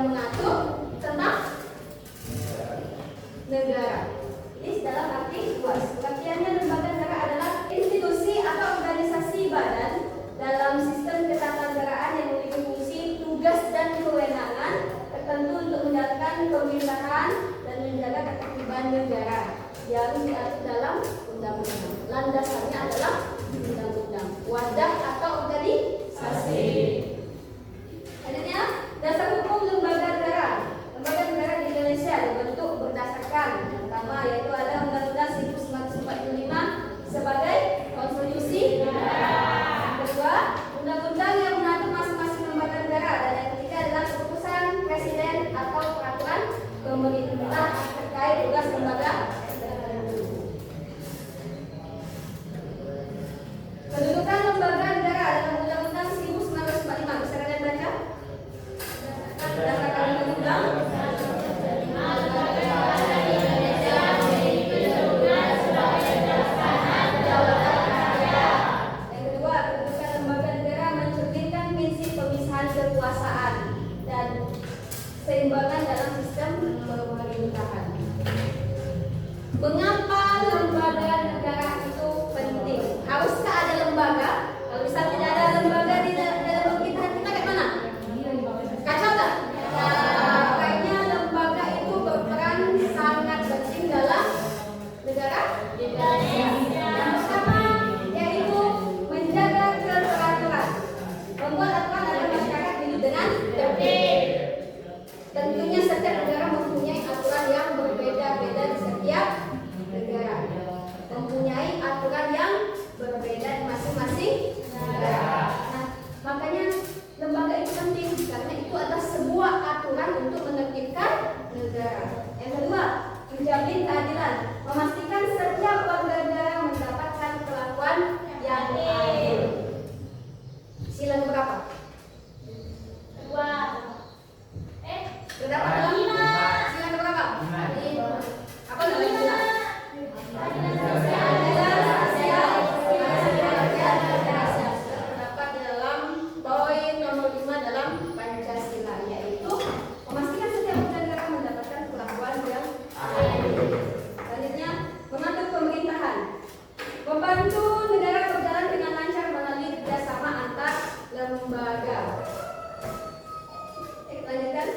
yang mengatur tentang negara. Ini dalam arti luas. Pengertiannya lembaga negara adalah institusi atau organisasi badan dalam sistem ketatanegaraan yang memiliki fungsi, tugas dan kewenangan tertentu untuk menjalankan pemerintahan dan menjaga ketertiban negara yang diatur dalam undang-undang. Landasannya adalah undang-undang. Wadah atau organisasi. Selanjutnya, dasar hukum lembaga negara. Lembaga negara di Indonesia dibentuk berdasarkan yang pertama yaitu ada Undang-Undang 1945 sebagai konstitusi negara. Yang kedua, undang-undang yang mengatur masing-masing lembaga negara, dan yang ketiga adalah keputusan presiden atau peraturan pemerintah terkait tugas lembaga. Kedudukan lembaga negara dalam Undang-Undang 1945 bisa kalian baca? Berdasarkan undang-undang kekuasaan dan keseimbangan dalam sistem pemerintahan. Mengapa lembaga negara itu penting? Haruskah ada lembaga? Kalau misal tidak ada lembaga di dalam pemerintahan kita kayak mana? Kacau tak? Nah, kayaknya lembaga itu berperan sangat penting dalam negara Indonesia. Yang pertama yaitu menjaga keteraturan, membuat aturan agar masyarakat hidup dengan tertib. Tentunya setiap negara mempunyai aturan yang berbeda-beda di setiap negara. Mempunyai aturan yang berbeda di masing-masing negara. Nah, makanya lembaga itu penting karena itu adalah sebuah aturan untuk menertibkan negara. Yang kedua, menjamin keadilan, memastikan setiap warga negara mendapatkan perlakuan yang adil. Sila berapa? Dua. Berapa? Sila berapa? Apa namanya? Terdapat di dalam poin nomor 5 dalam Pancasila, yaitu memastikan setiap warga negara mendapatkan perlakuan yang adil. Selanjutnya, mengatur pemerintahan, membantu negara berjalan dengan lancar melalui kerjasama antar lembaga. Lanjutkan.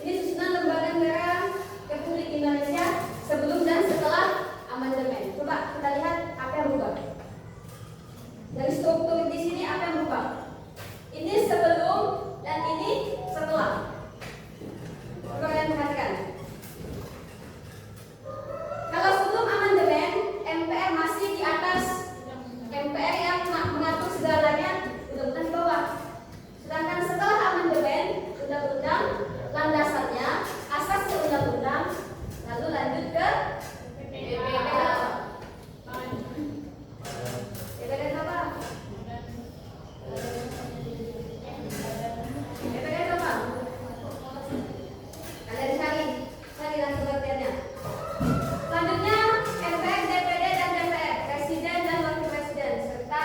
Ini susunan lembaga negara Republik Indonesia sebelum dan setelah amandemen. Coba kita lihat apa yang berubah. Dari struktur di sini apa yang berubah? Ini sebelum dan ini setelah. Coba kalian perhatikan. Kalau sebelum amandemen, MPR masih di atas, MPR yang mengatur segalanya undang-undang di bawah. Sedangkan setelah amandemen, undang-undang landasannya asas ke undang-undang, lalu lanjut ke BPK. BPK apa? BPK apa? Kalian cari dan pengertiannya. Selanjutnya MPR, DPD dan DPR, Presiden dan Wakil Presiden, serta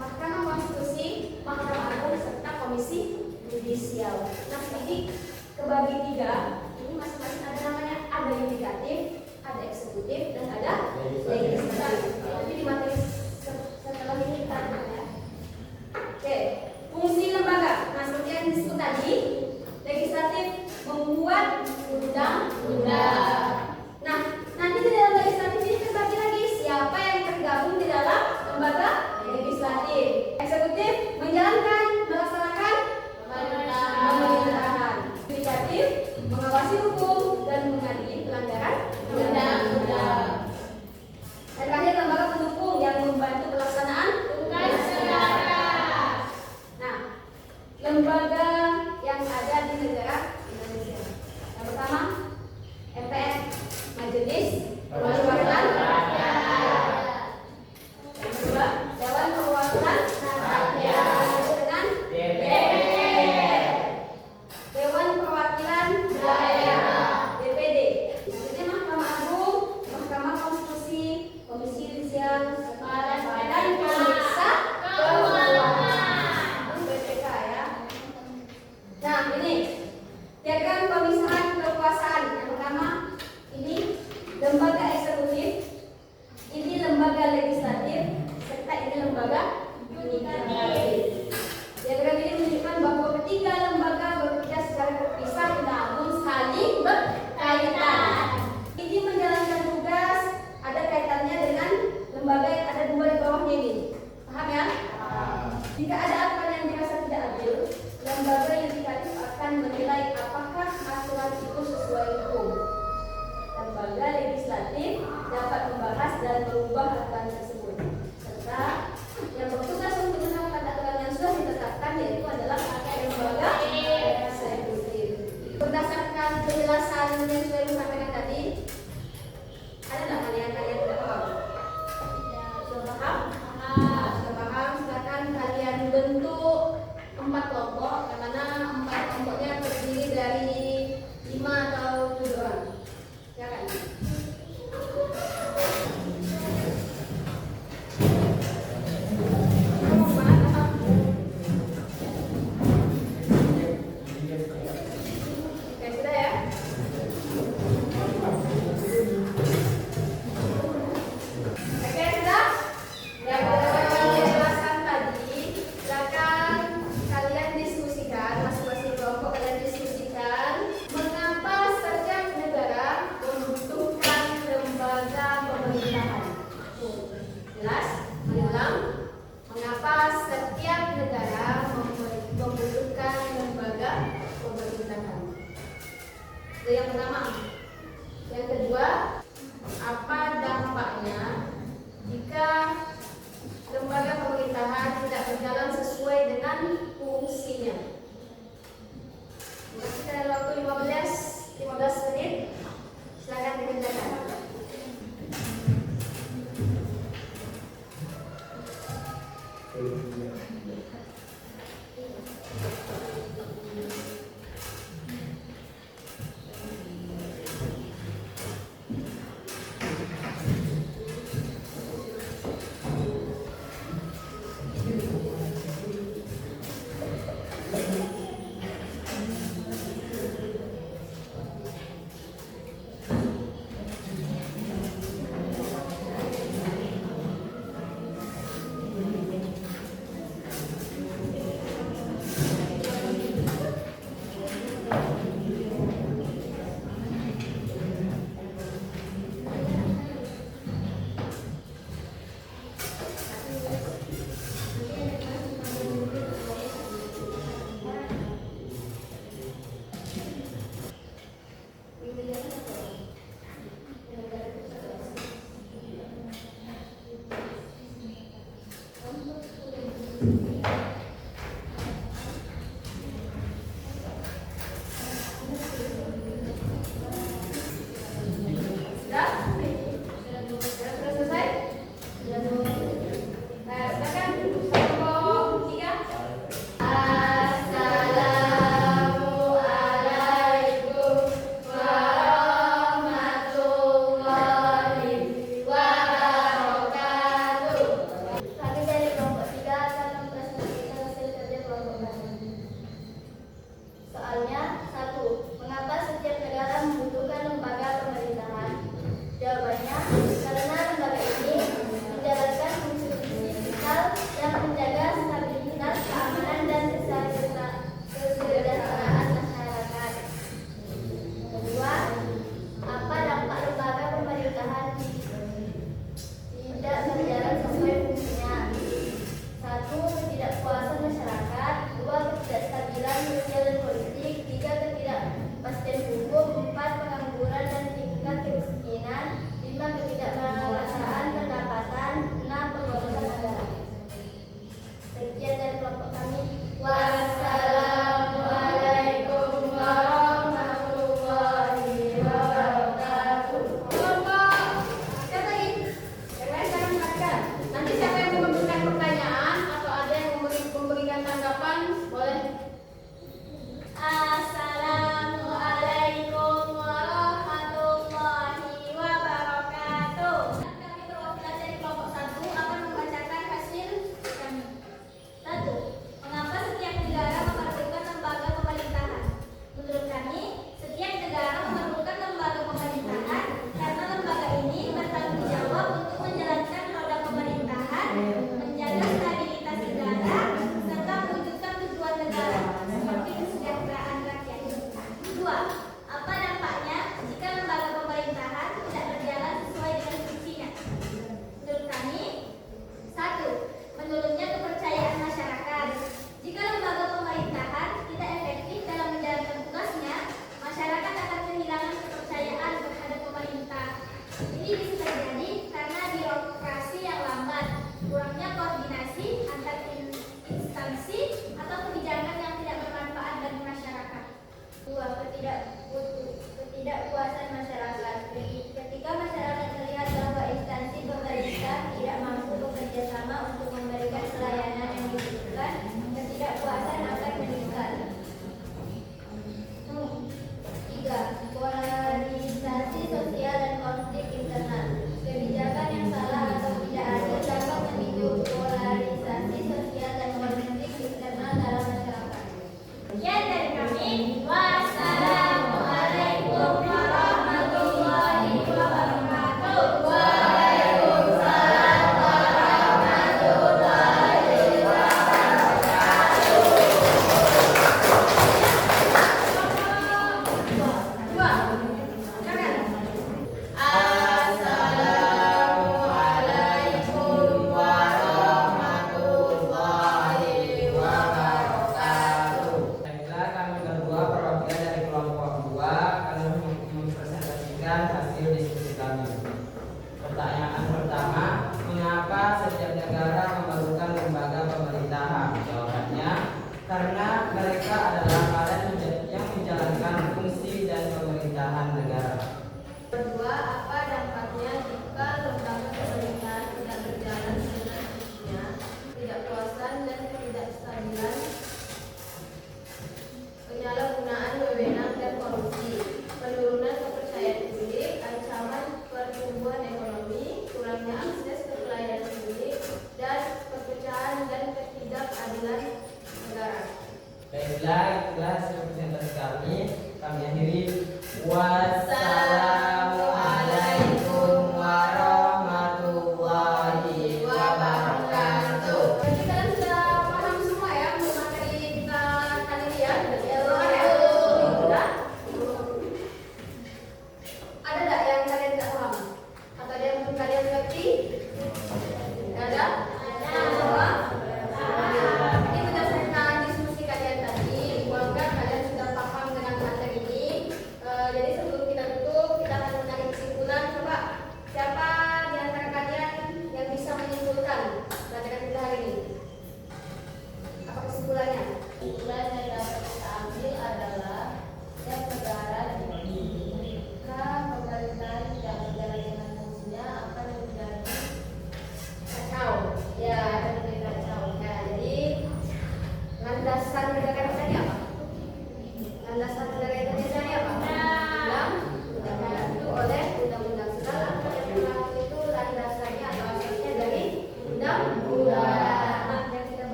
Mahkamah Konstitusi, Mahkamah Agung, serta Komisi Yudisial. Nah, ini kebagi tiga. Ini masing-masing ada namanya, ada yudikatif, ada eksekutif, dan ada legislatif. Nanti di materi setelah ini kita lihat ya. Oke, fungsi lembaga. Nah, seperti yang disebut tadi, legislatif membuat undang-undang. Nah, nanti di dalam legislatif ini terbagi lagi siapa yang tergabung di dalam lembaga legislatif. Eksekutif menjalankan, melaksanakan pemerintahan. Yudikatif mengawasi hukum dan mengadili pelanggaran undang-undang. Dan terakhir lembaga pendukung yang membantu pelaksanaan tugas negara. Nah, lembaga yang ada di negara Indonesia. Yang pertama, MPR, Majelis Perwakilan Rakyat. Yang kedua, Dewan Perwakilan Rakyat dengan DPR, Dewan Perwakilan Daerah, DPD. Ini Mahkamah Agung, Mahkamah Konstitusi, Komisi Yudisial, Badan Pemeriksa Keuangan, BPK ya. Nah, ini Diagram pemisahan kekuasaan. Yang pertama, ini lembaga eksekutif, ini lembaga legislatif, serta ini lembaga yudikatif. Diagram ini menunjukkan bahwa ketiga lembaga bekerja secara terpisah namun saling berkaitan. Ini menjalankan tugas, ada kaitannya dengan lembaga yang ada dua di bawahnya ini. Paham ya? Jika ada aturan yang dirasa tidak adil, lembaga yudikatif akan menilai apakah aturan itu sesuai hukum. Lembaga legislatif dapat membahas dan merubah aturan tersebut. Serta yang bertugas untuk menerapkan aturan yang sudah ditetapkan yaitu adalah lembaga eksekutif. Berdasarkan penjelasan yang sudah disampaikan tadi, ada nggak kalian tidak paham? Sudah paham? Sudah paham? Silakan kalian bentuk 4 kelompok, yang mana 4 kelompoknya terdiri dari 5 atau 7 orang. Silakan. Oke, sudah ya? Oke, sudah? Yang berdasarkan penjelasan tadi, silakan kalian diskusikan, masing-masing kelompok kalian diskusikan mengapa setiap negara membutuhkan lembaga pemerintahan. Jelas? Ulang. Mengapa setiap negara membutuhkan lembaga pemerintahan? Itu yang pertama. Yang kedua, apa dampaknya jika lembaga pemerintahan tidak berjalan sesuai dengan fungsinya? Kita ada waktu 15 menit. Silakan dikerjakan. ketidakpuasan masyarakat. Ketika masyarakat melihat bahwa instansi pemerintah tidak mampu bekerja sama untuk memberikan pelayanan yang dibutuhkan, ketidakpuasan akan meningkat. 3. Polarisasi sosial dan konflik internal. Kebijakan yang salah atau tidak adil dapat memicu polarisasi sosial dan konflik internal dalam masyarakat. Sekian dari kami. Wassalamualaikum warahmatullahi wabarakatuh. Waalaikumsalam warahmatullahi wabarakatuh. Dua. Silakan. Assalamualaikum warahmatullahi wabarakatuh. Baiklah, kami berdua perwakilan dari kelompok 2 akan mempresentasikan hasil diskusi kami. Pertanyaan pertama, mengapa setiap negara memerlukan lembaga pemerintahan? Jawabannya, karena mereka adalah alat yang menjalankan fungsi dan pemerintahan negara. Kedua, apa dampaknya jika lembaga pemerintahan tidak berjalan dengan fungsinya, ketidakpuasan dan ketidakstabilan, penyalahgunaan wewenang dan korupsi, penurunan kepercayaan publik, ancaman pertumbuhan ekonomi, kurangnya akses ke pelayanan publik, dan perpecahan dan ketidakadilan negara. Baiklah, itulah hasil presentasi kami. Kami akhiri. Wassalamualaikum